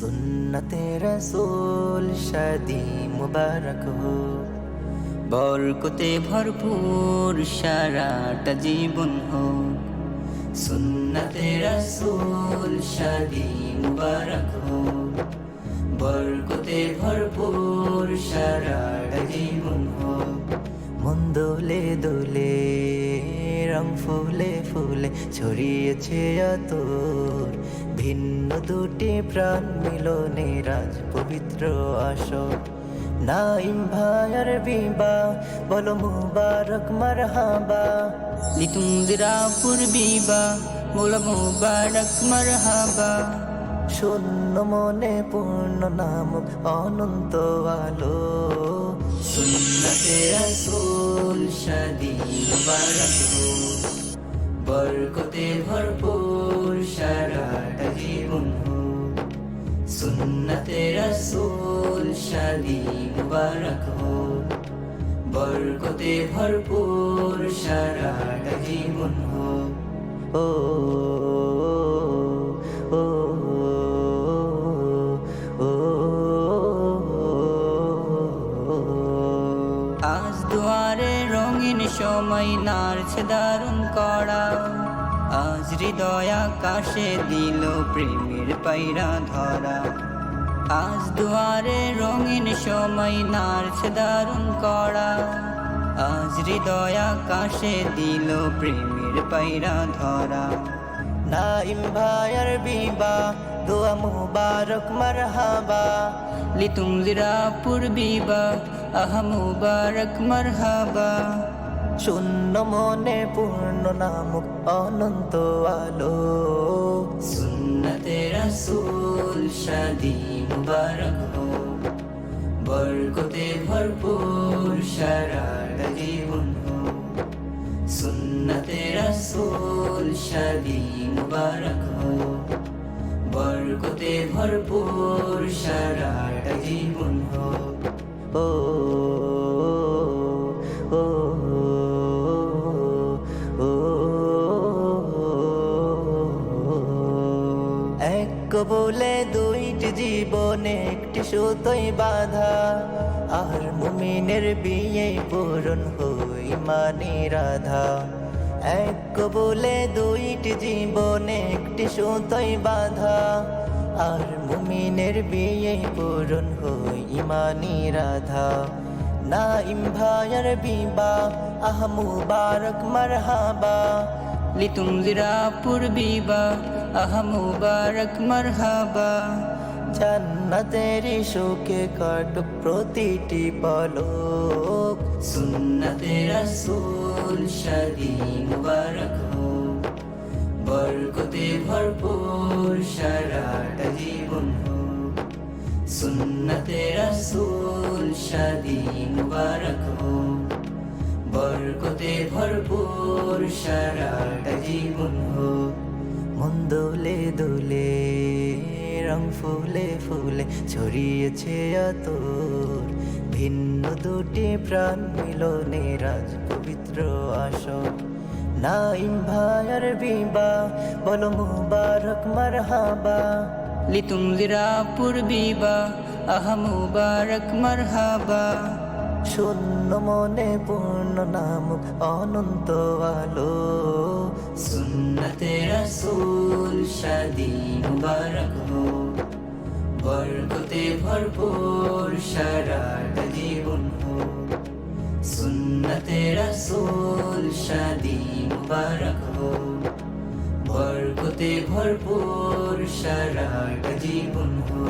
সুন্নতে রসূল শাদি মুবারক হো, বরকতে ভরপুর সারাটা জীবন হোক। সুন্নতে রসূল শাদি মুবারক হো, বরকতে ভরপুর সারাটা জীবন হোক। মন দোলে দোলে, রং ফুলে ফুলে ছড়িয়েছে আতর, ভিন্ন দুটি প্রাণ মিলনে রাজ পবিত্র আসর। নাইম ভাইয়ের বিবাহ বলো মুবারক মারহাবা, লিতুমজিরাপুর বিবাহ বলো মুবারক মারহাবা। শূন্য মনে পূর্ণ নাম অনন্ত আলো, সুন্নতে রাসূল শাদি মুবারক হো, বরকতে ভরপুর সারাটা জীবন হো। সুন্নতে রাসূল শাদি মুবারক হো, বরকতে ভরপুর সারাটা জীবন হো। ও ও ও আজ দুয়ারে রঙিন সময় নাড়ছে দারুণ কড়া, আজ হৃদয় আকাশে দিল প্রেমের পায়রা ধরা। আজ দুয়ারে রঙিন সময় নাড়ছে দারুণ কড়া, আজ হৃদয় আকাশে দিল প্রেমের পায়রা ধরা। নাইম ভাইয়ের বিবাহ দোয়া মুবারক মারহাবা, লিতুমজিরাপুর বিবাহ আহা মুবারক মারহাবা। শূন্য মনে পূর্ণ নাম অনন্ত আলো, সুন্নতে রাসূল শাদি মুবারক হো, বরকতে ভরপুর সারাটা জীবন হো। সুন্নতে রাসূল শাদি মুবারক হো, বরকতে ভরপুর সারাটা জীবন হো। ও ও ও এক কবুলে দুইটি জীবন একটি সুতোয় বাঁধা, আর মুমিনের বিয়ে পূরণ হই মানে রাধা। এক কবুলে দুইটি জীবন একটি সুতোয় বাঁধা, আর মুমিনের বিয়ে পূরণ হই ইমানি রাধা। নাইম ভাইয়ের বিবাহ আহ মুবারক মারহাবা, লিতুমজিরাপুর বিবাহ আহা মুবারক মারহাবা। জান্নাতের সুখে কাটুক প্রতিটি পলক, সুন্নতে রাসূল শাদি মুবারক হো, বরকতে ভরপুর সারাটা জীবন হো। সুন্নতে রাসূল শাদি মুবারক হো, বরকতে ভরপুর সারাটা জীবন হো। মন দোলে দোলে, রং ফুলে ফুলে ছড়িয়েছে আতর, ভিন্ন দুটি প্রাণ মিলনে রাজ পবিত্র আসর। নাইম ভাইয়ের বিবাহ বলো মুবারক মারহাবা, লিতুমজিরাপুর বিবাহ আহা মুবারক মারহাবা। শূন্য মনে পূর্ণ নাম অনন্ত আলো, সুন্নতে রাসূল শাদি মুবারক হো, বরকতে ভরপুর সারাটা জীবন হো। সুন্নতে রাসূল শাদি মুবারক হো, বরকতে ভরপুর সারাটা জীবন হো।